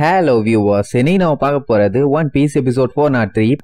Hello viewers, இன்னைக்கு நாம பார்க்க போறது One Piece episode 403.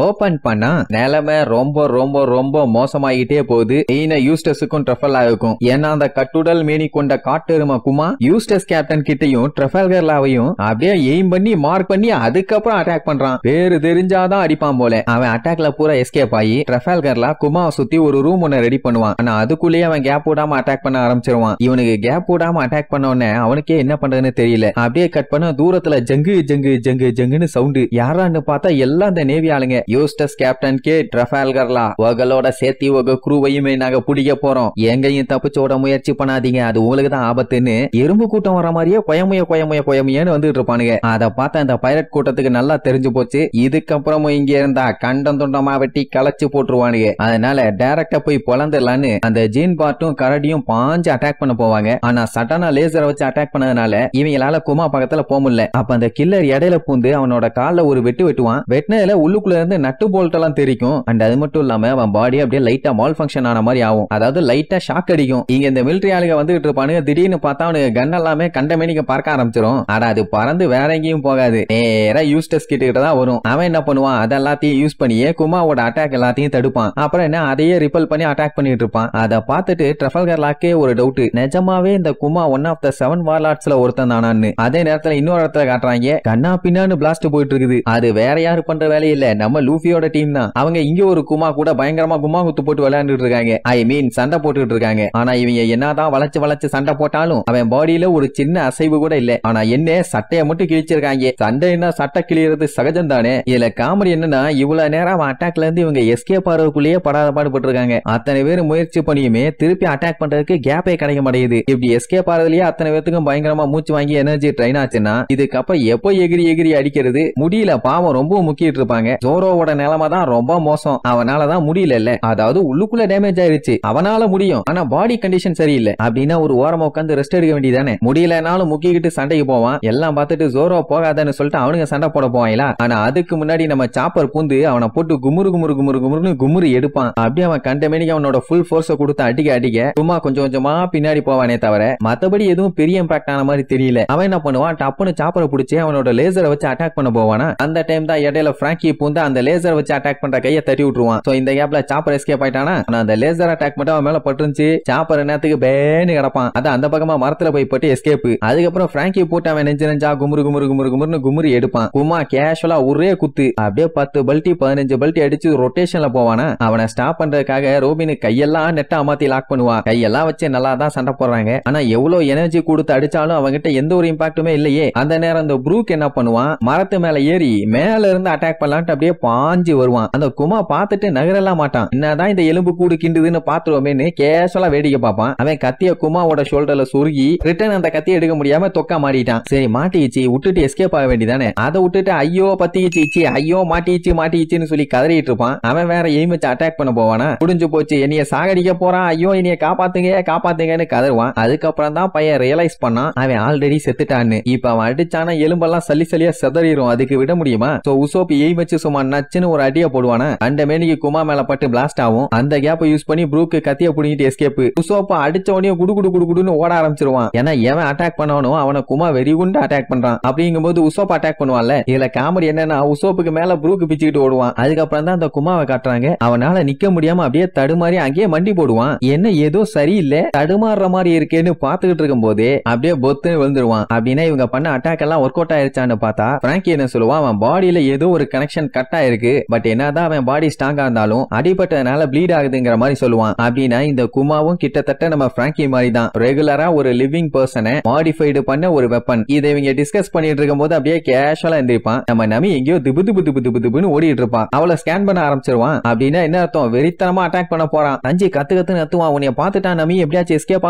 ஓபன் பண்ணா நிலைமை ரொம்ப மோசமாகிட்டே போகுது. யூஸ்டஸுக்கும் ட்ரஃபல்லாவுக்கும். ஏன்னா அந்த கட்டுடல் மேனி கொண்ட காட்டெருமை குமா யூஸ்டஸ் கேப்டன் கிட்டையும் ட்ரஃபல்கர்லாவையும் அப்படியே எய்ம் பண்ணி மார்க் பண்ணி அதுக்கப்புறம் அட்டாக் பண்றான். பேரு தெரிஞ்சாதான் அடிப்பான் போல. அவன் அட்டாக்ல பூரா எஸ்கேப் ஆகி ட்ரஃபல்கர்லா குமாவை சுத்தி ஒரு ரூம் ஒன்னு ரெடி பண்ணுவான். ஆனா அதுக்குள்ளேயே அவன் கேப் விடாம அட்டாக் பண்ண ஆரம்பிச்சிருவான். இவனுக்கு கேப் விடாம அட்டாக் பண்ண உடனே அவனுக்கே என்ன பண்றதுன்னு தெரியல. அப்படியே கட் பண்ண தூரத்துல ஜங்குன்னு சவுண்டு. யாரான்னு பார்த்தா எல்லாம் அந்த நேவி ஆளுங்க. யூஸ்டஸ் கேப்டன் கே ட்ரஃபல்கர்லா உங்களோட சேர்த்தி உங்க குரூவையுமே நாங்க பிடிக்க போறோம். எங்கேயும் தப்பிச்சோட முயற்சி பண்ணாதீங்க, அது உங்களுக்கு தான் ஆபத்துன்னு எறும்பு கூட்டம் வர மாதிரியே கொயமையன்னு வந்துட்டு இருப்பானுங்க. அதை பார்த்த அந்த பைரட் கூட்டத்துக்கு நல்லா தெரிஞ்சு போச்சு. இதுக்கப்புறமும் இங்க இருந்தா கண்டம் துண்டமா வெட்டி களைச்சு போட்டுருவானுங்க. அதனால டைரக்டா போய் பொழந்துடலான்னு அந்த ஜீன் பார்ட்டும் கரடியும் பாஞ்சு அட்டாக் பண்ண போவாங்க. ஆனா சட்டானா லேசரை வச்சு அட்டாக் பண்ணதுனால இவங்களால குமா பக்கத்துல போக முடியல. அப்ப அந்த கில்லர் இடையில பூந்து அவனோட கால்ல ஒரு வெட்டுவான். வெட்டினதுல உள்ளுக்குள்ள இருந்து நட்டு போல்ட் எல்லாம் தெரிக்கும். அண்ட் அது மட்டும் இல்லாம அவன் பாடி அப்படியே லைட்டா மால் ஃபங்க்ஷன் ஆன மாதிரி ஆகும். அதாவது லைட்டா ஷாக் அடிக்கும். இங்க இந்த மிலிட்டரி ஆளுங்க வந்துட்டு இருப்பானுங்க. திடீர்னு பார்த்தா அவனுக்கு கன் எல்லாமே கண்டமேனிக்க பார்க்க ஆரம்பிச்சிடும். ஆனா அது பறந்து வேற எங்கேயும் போகாது, நேரா யூஸ்டஸ் கிட்ட தான் வரும். அவன் என்ன பண்ணுவான், அதெல்லாத்தையும் யூஸ் பண்ணியே குமாவோட அட்டாக் எல்லாத்தையும் தடுப்பான். அப்புறம் என்ன அதையே ரிப்பல் பண்ணி அட்டாக் பண்ணிட்டு இருப்பான். அதை பார்த்துட்டு ட்ரஃபல்கர்லாக்கே ஒரு டவுட், நிஜமாவே இந்த குமா ஒன் ஆஃப் த 7 வார்லார்ட்ஸ்ல ஒருத்தன் தானான்னு. அதே நேரத்துல இன்னொரு இடத்துல காட்டுறாங்க, கண்ணா பின்னான்னு பிளாஸ்ட் போயிட்டு இருக்குது. அது வேற யாரு பண்ற வேலை இல்ல, நம்ம லூஃபியோட டீம் தான். அவங்க இங்க ஒரு குமா கூட பயங்கரமா குமா குத்து போட்டு விளையாண்டுட்டு இருக்காங்க. ஐ மீன் சண்டை போட்டுட்டு இருக்காங்க. ஆனா இவங்க என்னதான் வளைச்சு சண்டை போட்டாலும் அவன் பாடியில ஒரு சின்ன அசைவு கூட இல்ல. ஆனா என்ன சட்டையை மட்டும் கிழிச்சிருக்காங்க. சண்டை என்ன சட்டை கிழியறது சகஜம் தானே. இதுல காமெடி என்னன்னா, இவ்வளவு நேரம் அவன் அட்டாக்ல இருந்து இவங்க எஸ்கேப் ஆறதுக்குள்ளேயே படாத பாடுபட்டு இருக்காங்க. அத்தனை பேர் முயற்சி பண்ணியுமே திருப்பி அட்டாக் பண்றதுக்கு கேப்பே கிடைக்க மாட்டேங்குது. இப்படி எஸ்கேப் ஆறதுலயே அத்தனை பேருக்கும் பயங்கரமா மூச்சு வாங்கி எனர்ஜி ட்ரைன் ஆச்சுன்னா இதுக்கப்புறம் எப்போ எகிரி அடிக்கிறது முடியல. பாவம் ரொம்ப முக்கிட்டு இருப்பாங்க. ஜோரோவோட நிலைமை தான் ரொம்ப மோசம். அவனாலதான் முடியல. அதாவது உள்ளுக்குள்ள டேமேஜ் ஆயிருச்சு, அவனால முடியும். ஆனா பாடி கண்டிஷன் சரியில்லை. அப்படின்னா ஒரு ஓரமா உட்காந்து ரெஸ்ட் எடுக்க வேண்டியதானே. முடியலனாலும் முக்கிக்கிட்டு சண்டைக்கு போவான். எல்லாம் பார்த்துட்டு ஜோரோ போகாதன்னு சொல்லிட்டு அவனுங்க சண்டை போட போவாங்களா. ஆனா அதுக்கு முன்னாடி நம்ம சாப்பர் பூந்து அவனை போட்டு குமுறு எடுப்பான். அப்படி அவன் கண்டமேனிக்கு அவனோட ஃபுல் ஃபோர்ஸ கொடுத்து அடிக்க சும்மா கொஞ்சமா பின்னாடி போவானே தவிர மத்தபடி எதுவும் பெரிய இம்பாக்ட் ஆன மாதிரி தெரியல. அவன் என்ன பண்ணுவான், டப்புன்னு சாப்பரை பிடிச்சி அவனோட லேசரை வச்சு அட்டாக் பண்ண போவானா. அந்த டைம் தான் இடையில பிராங்கி பூந்து அந்த லேசர் வச்சு அட்டாக் பண்ற கையை தட்டி விட்டுருவான். சோ இந்த கேப்ல சாப்பர் எஸ்கேப் ஆயிட்டானா. ஆனா அந்த லேசர் அட்டாக் மட்டும் அவன் மேல பட்டுருந்துச்சு. சாப்பர் நேரத்துக்கு பேன்னு கிடப்பான். அதான் அந்த பக்கமா மரத்துல போய் பட்டு எஸ்கேப். அதுக்கப்புறம் பிராங்கி போட்டு அவன் நெஞ்சா குமுறு எடுப்பான். குமா கேஷுவலா ஒரே குத்து அப்படியே 10 பல்ட்டி 15 பல்ட்டி அடிச்சு ரொட்டேஷன்ல போவானா. அவனை ஸ்டாப் பண்றதுக்காக ரோபின் கையெல்லாம் நெட்டா மாத்தி லாக் பண்ணுவான். கையெல்லாம் வச்சு நல்லா தான் சண்டை போடுறாங்க. ஆனா எவ்வளவு எனர்ஜி கொடுத்து அடிச்சாலும் அவங்கிட்ட எந்த ஒரு இம்பாக்டுமே இல்லையே. அந்த நேரம் அந்த ப்ரூக் என்ன பண்ணுவான், மரத்து மேல ஏறி மேல இருந்து அட்டாக் பண்ணலான்ட்டு அப்படியே பாஞ்சு வருவான். அந்த குமா பார்த்துட்டு நகரெல்லாம் மாட்டான். என்னதான் இந்த எலும்பு கூடு கிண்டுதுன்னு பாத்துருவோமேன்னு கேஷுவலா வேடிக்கை பார்ப்பான். அவன் கத்திய குமாவோட ஷோல்டர்ல சொருகி ரிட்டர்ன் அந்த கத்திய எடுக்க முடியாம தொக்கா மாட்டிட்டான். சரி மாட்டிச்சு விட்டுட்டு எஸ்கேப் ஆக வேண்டியதானே. அதை விட்டுட்டு ஐயோ பத்திச்சு ஐயோ மாட்டிச்சுன்னு சொல்லி கதறிட்டு இருப்பான். அவன் வேற எய்ம் வச்சு அட்டாக் பண்ண போவானா. புடிஞ்சு போச்சு, என்னைய சாகடிக்க போறான், ஐயோ என்னைய காப்பாத்துங்கன்னு கதறுவான். அதுக்கப்புறம் தான் பையன் ரியலைஸ் பண்ணான் அவன் ஆல்ரெடி செத்துட்டான்னு. இப்ப அவன் அடிச்சான எலும்பெல்லாம் சல்லியா செதறிடும். அதுக்கு விட முடியுமா. சோ உசோப் எய்ம் வச்சு சும்மா நச்சுன்னு ஒரு அடிய போடுவானா. அந்த மேனிக்கு குமா மேல பட்டு பிளாஸ்ட் ஆகும். அந்த கேப்பை யூஸ் பண்ணி ப்ரூக் கத்திய புடிங்கிட்டு எஸ்கேப். உசோப்ப அடிச்ச உடனே குடுன்னு ஓட ஆரம்பிச்சிருவான். ஏன்னா எவன் அட்டாக் பண்ணவனும் அவனை குமா வெறிகுண்டு அட்டாக் பண்றான். அப்படிங்கும்போது உசோப் அட்டாக் பண்ணுவான்ல. இதுல காமெடி என்னன்னா, உசோப்புக்கு மேல ப்ரூக் பிச்சுக்கிட்டு ஓடுவான். அதுக்கப்புறம் தான் அந்த குமாவை காட்டுறாங்க. அவனால நிக்க முடியாம அப்படியே தடுமாறி அங்கேயே மண்டி போடுவான். என்ன ஏதோ சரியில்லை தடுமாறுற மாதிரி இருக்கேன்னு பாத்துக்கிட்டு இருக்கும் போதே அப்படியே பொத்துன்னு விழுந்துருவான். அப்படின்னா இவங்க பண்ண அட்டாக் எல்லாம் ஒர்க் அவுட் ஆயிருச்சான்னு பார்த்தா பிராங்கி என்ன சொல்லுவான், அவன் பாடியில ஏதோ ஒரு கனெக்ஷன் கட் ஆயிருக்கு. பட் என்னதான் அவன் பாடி ஸ்ட்ராங்கா இருந்தாலும் அடிபட்டதுனால ப்ளீட் ஆகுதுங்கிற மாதிரி சொல்லுவான். அப்படின்னா இந்த குமாவும் கிட்டத்தட்ட நம்ம பிராங்கி மாதிரி தான். ரெகுலரா ஒரு லிவிங் பர்சனை மாடிஃபைடு பண்ண ஒரு வெப்பன். இதை இவங்க டிஸ்கஸ் பண்ணிட்டு இருக்கும் போது அப்படியே கேஷுவலா எந்திரிப்பான். நம்ம நமி எங்கேயோ திபுன்னு ஓடிட்டு இருப்பான். அவளை ஸ்கேன் பண்ண ஆரம்பிச்சிருவான். அப்படின்னா என்ன அர்த்தம், வெறித்தனமா அட்டாக் பண்ண போறான். அஞ்சு கத்து நத்துவான். உன்னைய பார்த்துட்டான் நமி எப்படியாச்சும் எஸ்கேப்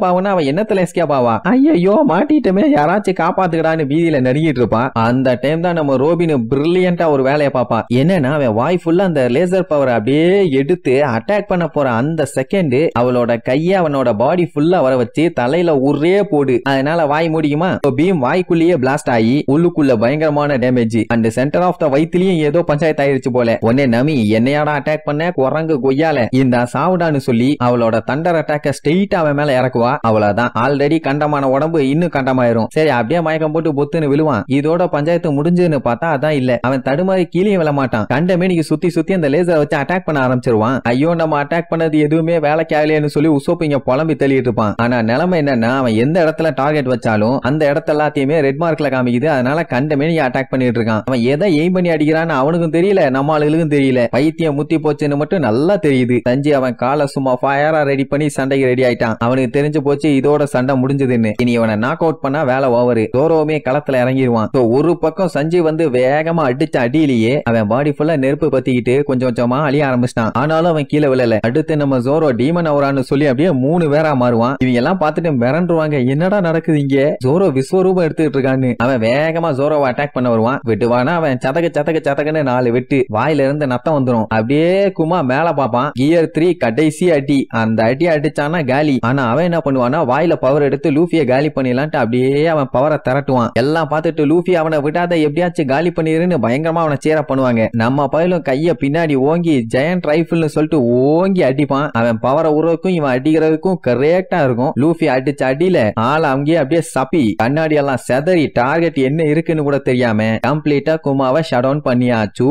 ஆகுன்னு அவன் என்னத்துல எஸ்கேப் ஆவா. ஐயோ மாட்டிட்டுமே யாராச்சும் காப்பாத்துக்கடான்னு பீதியில நெருங்கிட்டு இருப்பான். அந்த டைம் தான் நம்ம ரோபின் பிரில்லியன்டா சைலண்டா ஒரு வேலையை பார்ப்பான். என்னன்னா அவன் வாய் ஃபுல்லா அந்த லேசர் பவர் அப்படியே எடுத்து அட்டாக் பண்ண போற அந்த செகண்ட் அவளோட கைய அவனோட பாடி ஃபுல்லா வர வச்சு தலையில ஒரே போடு. அதனால வாய் முடியுமா, பீம் வாய்க்குள்ளேயே பிளாஸ்ட் ஆகி உள்ளுக்குள்ள பயங்கரமான டேமேஜ். அந்த சென்டர் ஆஃப் த வயித்துலயும் ஏதோ பஞ்சாயத்து ஆயிருச்சு போல. உடனே நமி என்னையாடா அட்டாக் பண்ண குரங்கு கொய்யால இந்த சாவுடான்னு சொல்லி அவளோட தண்டர் அட்டாக்க ஸ்ட்ரெயிட்டா அவன் மேல இறக்குவா. அவ்வளவுதான், ஆல்ரெடி கண்டமான உடம்பு இன்னும் கண்டமாயிரும். சரி அப்படியே மயக்கம் போட்டு பொத்துன்னு விழுவான். இதோட பஞ்சாயத்து முடிஞ்சுன்னு பார்த்தா அதான் இல்ல. அவன் தடுமாறி கீழே விழ மாட்டான். கண்டமேனிக்கு சுத்தி சுத்தி அந்த லேசரை வச்சு அட்டாக் பண்ண ஆரம்பிச்சிருவான். ஐயோ நம்ம அட்டாக் பண்ணது எதுவுமே வேலைக்கு ஆகலையேன்னு சொல்லி உசோப்பு இங்க புலம்பி தள்ளிட்டு இருப்பான். ஆனா நிலைமை என்னன்னா அவன் எந்த இடத்துல டார்கெட் வச்சாலும் அந்த இடத்த எல்லாத்தையுமே ரெட் மார்க்ல காமிக்குது. அதனால கண்டமேனி அட்டாக் பண்ணிட்டு இருக்கான். அவன் எதை எய்ம் பண்ணி அடிக்கிறான்னு அவனுக்கும் தெரியல, நம்ம ஆளுகளுக்கும் தெரியல. பைத்தியம் முத்தி போச்சுன்னு மட்டும் நல்லா தெரியுது. தஞ்சி அவன் காலை சும்மா ஃபயரா ரெடி பண்ணி சண்டைக்கு ரெடி ஆயிட்டான். அவனுக்கு தெரிஞ்சு போச்சு இதோட சண்டை முடிஞ்சதுன்னு. இனி இவனை நாக் அவுட் பண்ணா வேலை ஓவர். ஜோரோவுமே களத்துல இறங்கிடுவான். ஒரு பக்கம் சஞ்சய் வந்து வேகமா அடிச்ச அடியிலேயே அவன் பாடி ஃபுல்லா நெருப்பு பத்திக்கிட்டு கொஞ்சம் கொஞ்சமா அழிய ஆரம்பிச்சிட்டான். ஆனாலும் அவன் கீழே விழல. அடுத்து நம்ம ஜோரோ டீமன் அவரான்னு சொல்லி அப்படியே 3 பேரா மாறுவான். இவங்க எல்லாம் பார்த்துட்டு மிரண்டுருவாங்க, என்னடா நடக்குது இங்க, ஜோரோ விஸ்வரூபம் எடுத்துட்டு இருக்கான்னு. அவன் வேகமா ஜோரோவை அட்டாக் பண்ண வருவான். விட்டுவானா அவன் சதக்குன்னு 4 வெட்டு வாயில இருந்து நத்தம் வந்துரும். அப்படியே குமா மேல பாப்பான். கியர் 3 கடைசி அடி. அந்த அடி அடிச்சானா காலி. ஆனா அவன் என்ன பண்ணுவானா வாயில பவர் எடுத்து லூஃபியை காலி பண்ணிடலான்ட்டு அப்படியே அவன் பவரை திரட்டுவான். எல்லாம் பார்த்துட்டு லூஃபி அவனை விடாத எப்படியாச்சும் காலி பண்ணிருன்னு பயங்கரமா அவனை சேர பண்ணுவாங்க. நம்ம பயிலும் கைய பின்னாடி ஓங்கி ஜெயண்ட் ரைபிள்னு சொல்லிட்டு ஓங்கி அடிப்பான். அவன் பவரை உருவக்கும் இவன் அடிக்கிறதுக்கும் கரெக்டா இருக்கும். லூஃபி அடிச்ச அடியில ஆள அங்கேயே அப்படியே சப்பி கண்ணாடி எல்லாம் செதறி டார்கெட் என்ன இருக்குன்னு கூட தெரியாம கம்ப்ளீட்டா குமாவை ஷட் டவுன் பண்ணியாச்சு.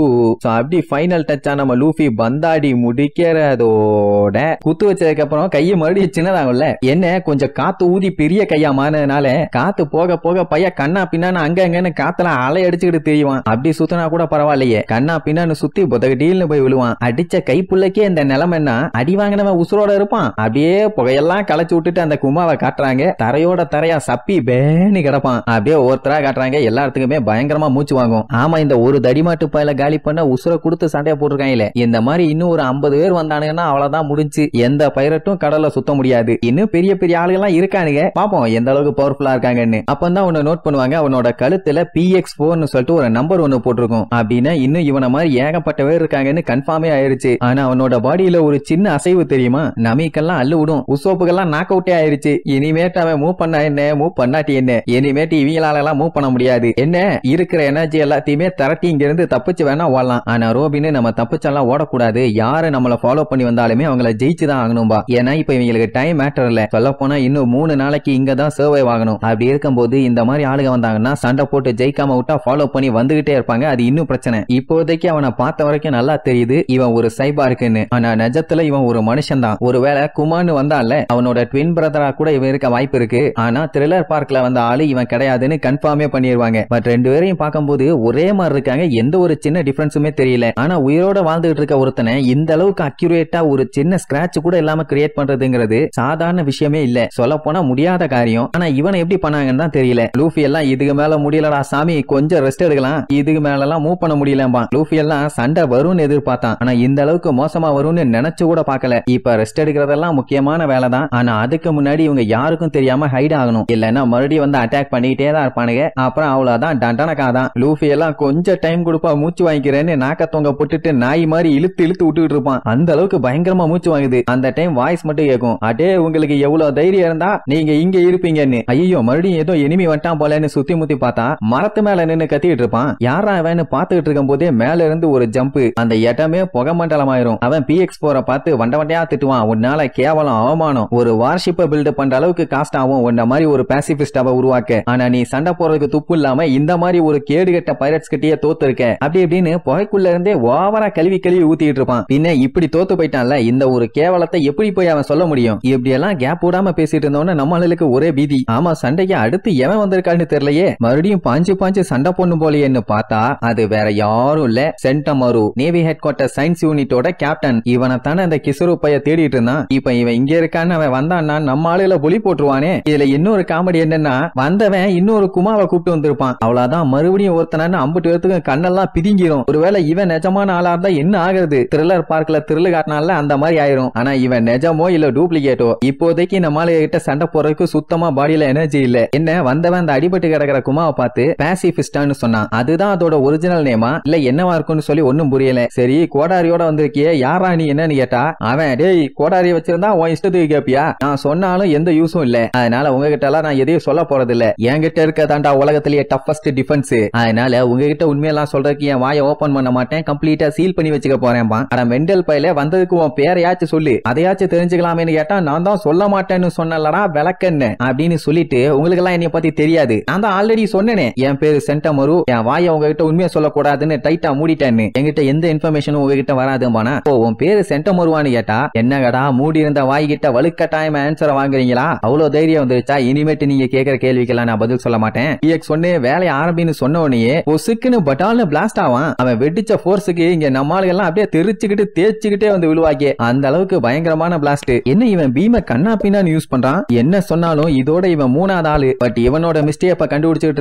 அப்படி ஃபைனல் டச்சா நம்ம லூஃபி பந்தாடி முடிக்கிறதோட குத்து வச்சதுக்கு அப்புறம் கையை மறுபடியும் சின்னதாகும்ல. என்ன கொஞ்சம் காத்து ஊதி பெரிய கையா மாறினதுனால காத்து போக போக பைய கண்ணா பின்னான்னு அங்க அங்கன்னு காத்துல அலை அடிச்சுக்கிட்டு தெரியுவான். அப்படி சுத்தினா கூட பரவாயில்லையே, கண்ணா பின்னான்னு சுத்தி புதகடீல்னு போய் விழுவான். அடிச்ச கைப்புள்ளைக்கே இந்த நிலைமைன்னா அடி வாங்கினவன் உசுரோட இருப்பான். அப்படியே புகையெல்லாம் களைச்சு விட்டுட்டு அந்த குமாவை காட்டுறாங்க. தரையோட தரையா சப்பி பேனி கிடப்பான். அப்படியே ஒருத்தரா காட்டுறாங்க. எல்லாத்துக்குமே பயங்கரமா மூச்சு வாங்கும். ஆமா, இந்த ஒரு தடிமாட்டு பயில காலி பண்ண உசுர கொடுத்து சண்டையை போட்டிருக்காங்களே. இந்த மாதிரி இன்னும் ஒரு 50 பேர் வந்தானுங்கன்னா அவ்வளவுதான் முடிஞ்சு. எந்த பைரட்டும் கடல்ல சுத்த முடியாது. இன்னும் பெரிய பெரிய ஆளுகள்லாம் இருக்கானுங்க. பாப்போம் எந்த அளவுக்கு பவர்ஃபுல்லா இருக்காங்கன்னு. அப்பதான் ஒன்னு நோட் பண்ணுவாங்க, அவனோட கழுத்துல PX4 சொல்லிட்டு ஒரு நம்பர் ஒன்னு போட்டிருக்கும். அப்படின்னா இன்னும் இவன மாதிரி ஏகப்பட்ட பேர் இருக்காங்கன்னு கன்ஃபார்மே ஆயிருச்சு. ஆனா அவனோட பாடியில ஒரு சின்ன அசைவு தெரியுமா, நமீக்கெல்லாம் அள்ளு விடும். உசோப்புக்கெல்லாம் நாக் அவுட்டே ஆயிருச்சு. இனிமேட்டு அவன் மூவ் பண்ண என்ன, மூவ் பண்ணாட்டி என்ன, இனிமேட்டு இவங்களால எல்லாம் மூவ் பண்ண முடியாது. என்ன இருக்கிற எனர்ஜி எல்லாத்தையுமே திரட்டி இங்க இருந்து தப்பிச்சு வேணா ஓடலாம். ஆனா ரோபின்னு நம்ம தப்பிச்செல்லாம் ஓடக்கூடாது. யாரு நம்மள ஃபாலோ பண்ணி வந்தாலுமே அவங்கள ஜெயிச்சுதான் ஆகணும்பா. ஏன்னா இப்ப இவங்களுக்கு டைம் மேட்டர் இல்ல. சொல்ல போனா இன்னும் 3 நாளைக்கு இங்க தான் சர்வை ஆகணும். அப்படி இருக்கும்போது இந்த மாதிரி ஆளுங்க வந்தாங்கன்னா சண்டை போட்டு ஜெயிக்காம விட்டா ஃபாலோ பண்ணி வந்துகிட்டே இருப்பாங்க. அது இன்னும் பிரச்சனை. இப்போதைக்கு அவனை பார்த்த வரைக்கும் நல்லா தெரியுது இவன் ஒரு சைபார்க்குன்னு. ஆனா நிஜத்துல இவன் ஒரு மனுஷன் தான். ஒருவேளை குமான்னு வந்தால அவனோட ட்வின் பிரதரா கூட இவன் இருக்க வாய்ப்பு இருக்கு. ஆனா த்ரில்லர் பார்க்ல வந்த ஆளு இவன் கிடையாதுன்னு கன்ஃபார்மே பண்ணிடுவாங்க. பட் 2 பேரையும் பார்க்கும்போது ஒரே மாதிரி இருக்காங்க. எந்த ஒரு சின்ன டிஃபரன்ஸுமே தெரியல. ஆனா உயிரோட வாழ்ந்துகிட்டு இருக்க ஒருத்தனை இந்த அளவுக்கு அக்யூரேட்டா ஒரு சின்ன ஸ்கிராட்ச் கூட இல்லாம கிரியேட் பண்றதுங்கிறது சாதாரண விஷயமே இல்ல. சொல்ல போனா முடியாத காரியம். ஆனா இவனை எப்படி பண்ணாங்கன்னு தான் தெரியல. லூஃபி எல்லாம் இதுக்கு மேல முடியலடா சாமி, கொஞ்சம் ரெஸ்ட் எடுக்கலாம், இதுக்கு மேல எல்லாம் மூவ் பண்ண முடியலம்பா. லூஃபி எல்லாம் சண்டை வரும்னு எதிர்பார்த்தான். ஆனா இந்த அளவுக்கு மோசமா வரும்னு நினைச்சு கூட பார்க்கல. இப்ப ரெஸ்ட் எடுக்கிறதெல்லாம் முக்கியமான வேலை தான். ஆனா அதுக்கு முன்னாடி இவங்க யாருக்கும் தெரியாம ஹைட் ஆகணும். இல்லன்னா மறுபடியும் வந்து அட்டாக் பண்ணிட்டே தான் இருப்பானுங்க. அப்புறம் அவ்வளவுதான் டண்டனக்காதான். லூஃபி எல்லாம் கொஞ்சம் டைம் கொடுப்பா மூச்சு வாங்கிக்கிறேன்னு நாக்க தொங்க போட்டுட்டு நாய் மாதிரி இழுத்து இழுத்து விட்டுட்டு இருப்பான். அந்த அளவுக்கு பயங்கரமா மூச்சு வாங்குது. அந்த டைம் வாய்ஸ் மட்டும் கேட்கும், அடே உங்களுக்கு எவ்வளவு தைரியம் இருந்தா நீங்க இங்க இருப்பீங்கன்னு. ஐயோ மறுபடியும் ஏதோ எனிமி வந்துட்டான் போலன்னு சுத்தி முத்தி பார்த்தா மரத்து மேல நின்னு கத்திட்டு இருப்பான். யாரா அவன் பார்த்துட்டு இருக்கும் போதே மேல இருந்து ஒரு ஜம்ப். அந்த இடமே புகை மண்டலம் ஆயிரும். அவன் PX4 பார்த்து வண்ட வண்டையா திட்டுவான், உன்னால கேவலம் அவமானம், ஒரு வார்ஷிப்பை பில்ட் பண்ற அளவுக்கு காஸ்ட் ஆகும் உன்ன மாதிரி ஒரு பேசிபிஸ்டாவை உருவாக்க. ஆனா நீ சண்டை போறதுக்கு துப்பு இல்லாம இந்த மாதிரி ஒரு கேடுகட்ட பைரட்ஸ் கிட்டயே தோத்து இருக்க அப்படி இப்படின்னு புகைக்குள்ள இருந்தே ஓவரா கழுவி ஊத்திட்டு இருப்பான். பின்ன இப்படி தோத்து போயிட்டான்ல, இந்த ஒரு கேவலத்தை எப்படி போய் அவன் சொல்ல முடியும்? இப்படி எல்லாம் கேப் விடாம பேசிட்டு இருந்தோன்னு நம்மளுக்கு ஒரே பீதி. ஆமா, சண்டைக்கு அடுத்து எவன் வந்திருக்கான்னு தெரியலையே. மறுபடியும் பாஞ்சு சண்டை போடணும் போலயேன்னு பார்த்தா அது வேற யாரும் இல்ல, சென்டமரு, நேவி ஹெட் குவார்டர் சயின்ஸ் யூனிட்டோட கேப்டன். இவனை தானே அந்த கிசுரு பைய தேடிட்டு இருந்தான். இப்ப இவன் இங்க இருக்கான்னு அவன் வந்தான்னா நம்ம ஆளுல பொலி போட்டுருவானே. இதுல இன்னொரு காமெடி என்னன்னா, வந்தவன் இன்னொரு குமாவை கூப்பிட்டு வந்திருப்பான். அவ்வளவுதான், மறுபடியும் ஒருத்தனான்னு 50 பேருக்கு கண்ணெல்லாம் பிதிங்கிரும். ஒருவேளை இவன் நிஜமான ஆளா இருந்தா என்ன ஆகுறது? த்ரில்லர் பார்க்ல த்ரில்லு காட்டினால அந்த மாதிரி ஆயிரும். ஆனா இவன் நிஜமோ இல்ல டூப்ளிகேட்டோ, இப்போதைக்கு நம்ம ஆளு கிட்ட சண்டை போறதுக்கு சுத்தமா பாடியில எனர்ஜி இல்ல. என்ன வந்தவன் அந்த அடிபட்டு கிடக்கிற குமாவை பார்த்து பேசிபிஸ்டான்னு சொன்னான். அதுதான் அதோட ஒரிஜினல் ஒரிஜினல் நேமா இல்ல என்னவா இருக்கும்னு சொல்லி ஒண்ணும் புரியல. சரி கோடாரியோட வந்திருக்கியே யாரா நீ என்னன்னு கேட்டா அவன் டேய் கோடாரியை வச்சிருந்தா உன் இஷ்டத்துக்கு கேப்பியா, நான் சொன்னாலும் எந்த யூஸும் இல்ல, அதனால உங்ககிட்ட எல்லாம் நான் எதையும் சொல்ல போறது இல்ல, என்கிட்ட இருக்கதாண்டா உலகத்திலேயே டஃபஸ்ட் டிஃபென்ஸ், அதனால உங்ககிட்ட உண்மையெல்லாம் சொல்றதுக்கு என் வாயை ஓபன் பண்ண மாட்டேன், கம்ப்ளீட்டா சீல் பண்ணி வச்சுக்க போறேன்பா. அட மெண்டல் பையில வந்ததுக்கு உன் பேரையாச்சும் சொல்லு, அதையாச்சும் தெரிஞ்சுக்கலாமேன்னு கேட்டா நான் தான் சொல்ல மாட்டேன்னு சொன்னலடா விளக்கன்னு அப்படின்னு சொல்லிட்டு உங்களுக்கு எல்லாம் என்னைய பத்தி தெரியாது, நான் தான் ஆல்ரெடி சொன்னேனே என் பேரு சென்டமரு, என் வாயை உங்ககிட்ட உண்மையை சொல்லக்கூடாதுன்னு டைட்டா மூடிட்டேன்னு, என்கிட்ட எந்த இன்ஃபர்மேஷனும் உங்ககிட்ட வராதும்பானா. ஓ உன் பேரு சென்டமருவான்னு கேட்டா என்னங்கடா மூடி இருந்த வாய்கிட்ட வலுக்கட்டாயம் ஆன்சரை வாங்குறீங்களா, அவ்வளவு தைரியம் வந்துருச்சா, இனிமேட்டு நீங்க கேட்கிற கேள்விக்கெல்லாம் நான் பதில் சொல்ல மாட்டேன், சொன்னே வேலையை ஆரம்பின்னு சொன்ன உடனே பொசுக்குன்னு பட்டால்னு பிளாஸ்ட் ஆவான், அவன் வெடிச்ச போர்ஸுக்கு இங்க நம்மாளுங்க எல்லாம் அப்படியே தெரிச்சுக்கிட்டு தேய்ச்சிக்கிட்டே வந்து விழுவாக்கே, அந்த அளவுக்கு பயங்கரமான பிளாஸ்ட். என்ன இவன் பீம கண்ணா பின்னான்னு யூஸ் பண்றான், என்ன சொன்னாலும் இதோட இவன் மூணாவது ஆளு, பட் இவனோட மிஸ்டேப்ப கண்டுபிடிச்சிட்டு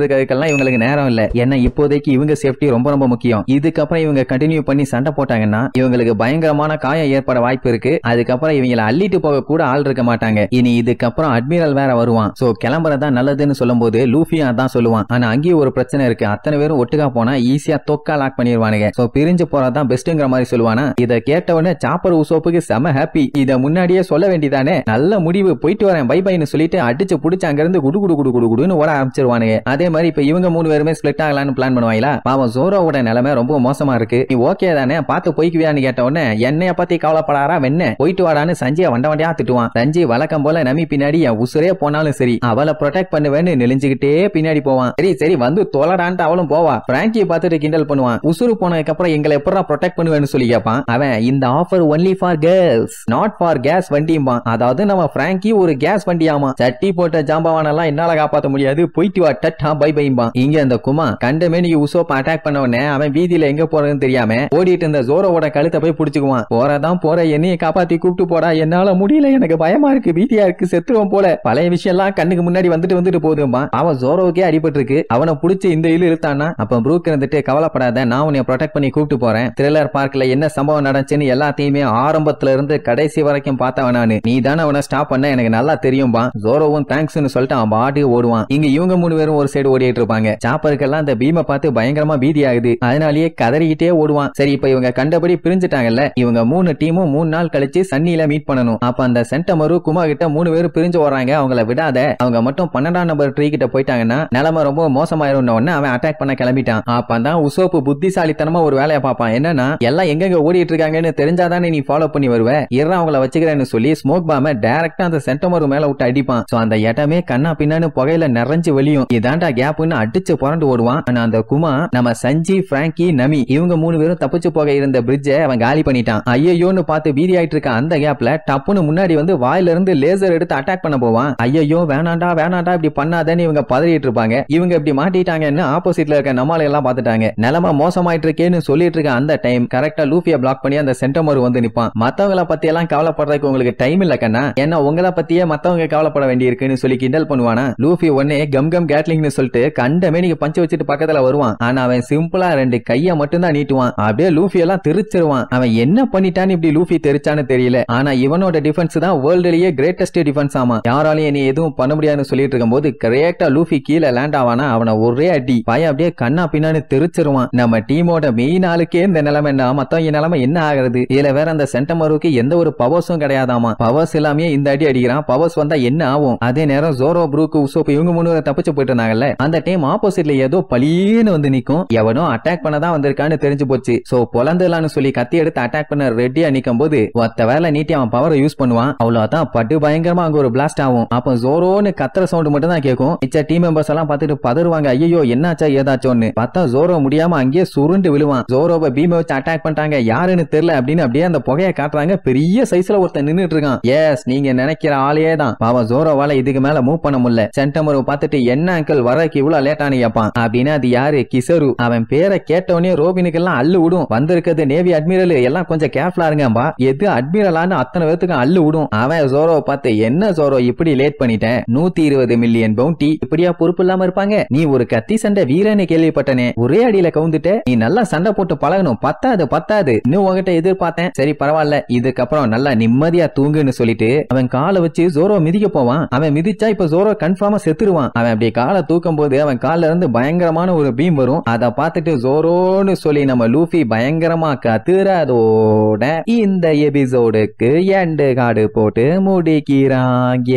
இருக்கிறதுக்கெல்லாம் இவங்களுக்கு நேரம் இல்ல, ஏன்னா இப்போதைக்கு இவங்க சேஃப்டி ரொம்ப ரொம்ப முக்கியம், இதுக்கப்புறம் இவங்க கண்டினியூ பண்ணி சண்டை போட்டாங்கன்னா இவங்களுக்கு பயங்கரமான காயம் ஏற்பட வாய்ப்பு இருக்கு, அதுக்கப்புறம் இவங்களை அள்ளிட்டு போக கூட ஆள் இருக்க மாட்டாங்க, இனி இதுக்கப்புறம் அட்மிரல் வேற வருவான், சோ கிளம்புறதா நல்லதுன்னு சொல்லும் போது லூஃபியா தான் சொல்லுவான், ஆனா அங்கேயும் ஒரு பிரச்சனை இருக்கு, அத்தனை பேரும் ஒட்டுக்கா போனா ஈஸியா தொக்கா லாக் பண்ணிடுவானுங்க, சோ பிரிஞ்சு போறதான் பெஸ்ட்ங்கிற மாதிரி சொல்லுவானா. இத கேட்டவனே சாப்பர் உசோப்புக்கு செம ஹாப்பி, இத முன்னாடியே சொல்ல வேண்டியதானே, நல்ல முடிவு போயிட்டு வரேன் பை பைன்னு சொல்லிட்டு அடிச்சு புடிச்சு அங்க இருந்து குடு குடு குடு குடு குடுன்னு ஓட ஆரம்பிச்சிருவானுங்க. அதே மாதிரி இப்ப இவங்க மூணு பேருமே ஸ்பிளிட் ஆகலாம்னு பிளான் பண்ணுவாங்களா, பாவம் ஜோரோவோட நிலைமை ரொம்ப மோசமா இருக்கு, நீ ஓகே தானே பார்த்து போய்க்குவியான்னு கேட்ட உடனே என்னைய பத்தி கவலைப்படாரா வெண்ண போயிட்டு வாடான்னு சஞ்சய வண்ட வண்டியா திட்டுவான். சஞ்சி வழக்கம் போல நம்பி பின்னாடி என் உசுரே போனாலும் சரி அவளை ப்ரொடெக்ட் பண்ணுவேன்னு நெளிஞ்சுக்கிட்டே பின்னாடி போவான். சரி சரி வந்து தொலைடான்ட்டு அவளும் போவா. பிராங்கியை பார்த்துட்டு கிண்டல் பண்ணுவான். உசுறு போனதுக்கு அப்புறம் எங்களை எப்படா ப்ரொடெக்ட் பண்ணுவேன்னு சொல்லி கேட்பான். அவன் இந்த offer only for girls not for guys வண்டியும்பான். அதாவது நம்ம பிராங்கி ஒரு கேஸ் வண்டியாமா, சட்டி போட்ட ஜாம்பவானெல்லாம் என்னால காப்பாற்ற முடியாது, போயிட்டு வா டட்டா பை பைம்பான். இங்க அந்த குமா கண்டமே நீ உசோப்ப அட்டாக் பண்ண உடனே அவன் வீதியில எங்க போறதுன்னு தெரியாம ஓடிட்டு இருந்த ஜோரோவோட கழுத்தை போய் பிடிச்சுக்குவான். போறதான் போற என்னைய காப்பாத்தி கூப்பிட்டு போடா, என்னால முடியல, எனக்கு பயமா இருக்கு, பீதியா இருக்கு, செத்துருவோம் போல, பழைய விஷயம் எல்லாம் கண்ணுக்கு முன்னாடி வந்துட்டு போதும்பா. அவன் ஜோரோவுக்கே அடிபட்டு இருக்கு, அவனை புடிச்சு இந்த இழு இழுத்தானா. அப்ப ப்ரூக் இருந்துட்டு கவலைப்படாத, நான் உன்னை ப்ரொடெக்ட் பண்ணி கூப்பிட்டு போறேன், த்ரில்லர் பார்க்ல என்ன சம்பவம் நடந்துச்சுன்னு எல்லாத்தையுமே ஆரம்பத்துல இருந்து கடைசி வரைக்கும் பார்த்தவன் நானு, நீ தானே அவனை ஸ்டாப் பண்ண எனக்கு நல்லா தெரியும்பா. ஜோரோவும் தேங்க்ஸ்னு சொல்லிட்டு அவன் பாட்டுக்கு ஓடுவான். இங்க இவங்க மூணு பேரும் ஒரு சைடு ஓடிட்டு இருப்பாங்க. சாப்பருக்கெல்லாம் அந்த பீமை பார்த்து பயங்கரமா பீதி ஆகுது, அதனாலேயே கதறிக்கிட்டே ஓடுவான். சரி இப்ப இவங்க கண்டபடி பிரிஞ்சுட்டாங்கல்ல, இவங்க மூணு டீமும் 3 நாள் கழிச்சு சன்னில மீட் பண்ணணும். அப்ப அந்த சென்டமரு குமா கிட்ட 3 பேரும் பிரிஞ்சு வர்றாங்க, அவங்கள விடாத, அவங்க மட்டும் 12ஆம் நம்பர் ட்ரீ கிட்ட போயிட்டாங்கன்னா நிலைமை ரொம்ப மோசமாயிரும். அவன் அட்டாக் பண்ண கிளம்பிட்டான். அப்பதான் உசோப்பு புத்திசாலித்தனமா ஒரு வேலையை பார்ப்பான். என்னன்னா எல்லாம் எங்க ஓடிட்டு இருக்காங்கன்னு தெரிஞ்சாதானே நீ ஃபாலோ பண்ணி வருவ, இறா அவங்கள வச்சுக்கிறேன்னு சொல்லி ஸ்மோக் பாம டைரக்டா அந்த சென்டமரு மேல விட்டு அடிப்பான். சோ அந்த இடமே கண்ணா பின்னான்னு புகையில நிறைஞ்சு வெளியும், இதாண்டா கேப்னு அடிச்சு புரண்டு ஓடுவான். ஆனா அந்த குமா நம்ம சஞ்சி பிராங்கி நமி இவங்க 3 பேரும் தப்பிச்சு போக இருந்த பிரிட்ஜை அவன் காலி பண்ணிட்டான். ஐயோன்னு பார்த்து பீதி ஆயிட்டு இருக்க அந்த கேப்ல டப்புன்னு முன்னாடி வந்து வாயில இருந்து லேசர் எடுத்து அட்டாக் பண்ண போவான். ஐயோ வேணாண்டா வேணாண்டா இப்படி பண்ணாதேன்னு இவங்க பதறிட்டு இருப்பாங்க. இவங்க இப்படி மாட்டிட்டாங்கன்னு ஆப்போசிட்ல இருக்க நம்மால எல்லாம் பாத்துட்டாங்க. நிலைமை மோசமாயிட்டு இருக்கேன்னு சொல்லிட்டு இருக்க அந்த டைம் கரெக்டா லூஃபியா பிளாக் பண்ணி அந்த சென்டமரு வந்து நிப்பான். மத்தவங்கள பத்தி எல்லாம் கவலைப்படுறதுக்கு உங்களுக்கு டைம் இல்ல கண்ணா, ஏன்னா உங்களை பத்தியே மத்தவங்க கவலைப்பட வேண்டி இருக்குன்னு சொல்லி கிண்டல் பண்ணுவானா. லூஃபி உடனே கம் கம் கேட்லிங்னு சொல்லிட்டு கண்டமே நீங்க பஞ்சு வச்சுட்டு பக்கத்துல வருவான். ஆனா அவன் சிம்பிளா 2 கைய மட்டும் தான் நீட்டுவான். அப்படியே லூஃபி எல்லாம் தெரிச்சிருவான். அவன் என்ன பண்ணிட்டான்னு இப்படி லூஃபி தெரிச்சான்னு தெரியல. ஆனா இவனோட டிஃபென்ஸ் தான் வேர்ல்ட்லயே கிரேட்டஸ்ட் டிஃபென்ஸ் ஆமா, யாராலையும் நீ எதுவும் பண்ண முடியாதுன்னு சொல்லிட்டு இருக்கும்போது கரெக்டா லூஃபி கீழே லேண்ட் ஆவானா, அவனை ஒரே அடி பையன் அப்படியே கண்ணா பின்னான்னு தெரிச்சிருவான். நம்ம டீமோட மெயின் ஆளுக்கே இந்த நிலைமைன்னா மத்தவங்க நிலைமை என்ன ஆகுறது. இதுல வேற அந்த சென்டமருக்கு எந்த ஒரு பவர்ஸும் கிடையாதாமா, பவர்ஸ் எல்லாமே இந்த அடி அடிக்கிறான், பவர்ஸ் வந்தா என்ன ஆகும். அதே நேரம் ஜோரோ ப்ரூக் உசோப் இவங்க 3 பேரும் தப்பிச்சு போயிட்டு இருந்தாங்கல்ல, அந்த டைம் ஆப்போசிட்ல ஏதோ பளின்னு வந்து நிக்கும், எவனோ அட்டாக் பண்ணதான் வந்திருக்கான்னு தெரிஞ்சு போச்சு. சோ பொலந்துலான்னு சொல்லி கத்தி எடுத்து அட்டாக் பண்ண ரெடியா நிக்கும் போது ஒத்த வேலை நீட்டி அவன் பவரை யூஸ் பண்ணுவான். அவ்வளவுதான் பட்டு பயங்கரமா அங்க ஒரு பிளாஸ்ட் ஆகும். அப்ப ஜோரோன்னு கத்துற சவுண்ட் மட்டும் தான் கேட்கும். மிச்ச டீம் மெம்பர்ஸ் எல்லாம் பார்த்துட்டு பதறுவாங்க, ஐயோ என்னாச்சா ஏதாச்சோன்னு. பார்த்தா ஜோரோ முடியாம அங்கேயே சுருண்டு விழுவான். ஜோரோவை பீமை வச்சு அட்டாக் பண்ணிட்டாங்க, யாருன்னு தெரியல அப்படின்னு அப்படியே அந்த புகையை காட்டுறாங்க. பெரிய சைஸ்ல ஒருத்தன் நின்னுட்டு இருக்கான். எஸ் நீங்க நினைக்கிற ஆளே தான். பாவம் ஜோரோவால இதுக்கு மேல மூவ் பண்ண முடியல. சென்டமரு பார்த்துட்டு என்ன அங்கிள் வரக்கு இவ்வளவு லேட்டானு கேட்பான். அப்படின்னா அது யாரு, கிசரு. அவன் பேரை கேட்டவனே ரோபினுக்கு எல்லாம் அள்ளு விடும். வந்திருக்கிறது நேவி அட்மிரல், எல்லாம் கொஞ்சம் கேர்ஃபுல்லா இருங்கம்பா. எது அட்மிரலான்னு அத்தனை பேருக்கு அள்ளு விடும். அவன் ஜோரோவை பார்த்து என்ன ஜோரோ இப்படி லேட் பண்ணிட்ட, 120 மில்லியன் பவுண்டி, இப்படியா பொறுப்பு இல்லாம இருப்பாங்க, நீ ஒரு கத்தி சண்டை வீரன்னு கேள்விப்பட்டனே, ஒரே அடியில கவுந்துட்ட, நீ நல்லா சண்டை போட்டு பழகணும், பத்தாது இன்னும் உங்ககிட்ட எதிர்பார்த்தேன், சரி பரவாயில்ல இதுக்கப்புறம் நல்லா நிம்மதியா தூங்குன்னு சொல்லிட்டு அவன் காலை வச்சு ஜோரோ மிதிக்க போவான். அவன் மிதிச்சா இப்ப ஜோரோ கன்ஃபார்மா செத்துருவான். அவன் அப்படியே காலை தூக்கும் போது அவன் கால்ல இருந்து பயங்கரமான ஒரு பீம் வரும். அத அத பார்த்துட்டு ஜோரோன்னு சொல்லி நம்ம லூஃபி பயங்கரமா கத்துறதோட இந்த எபிசோடுக்கு எண்டு கார்டு போட்டு முடிக்கிறாங்க.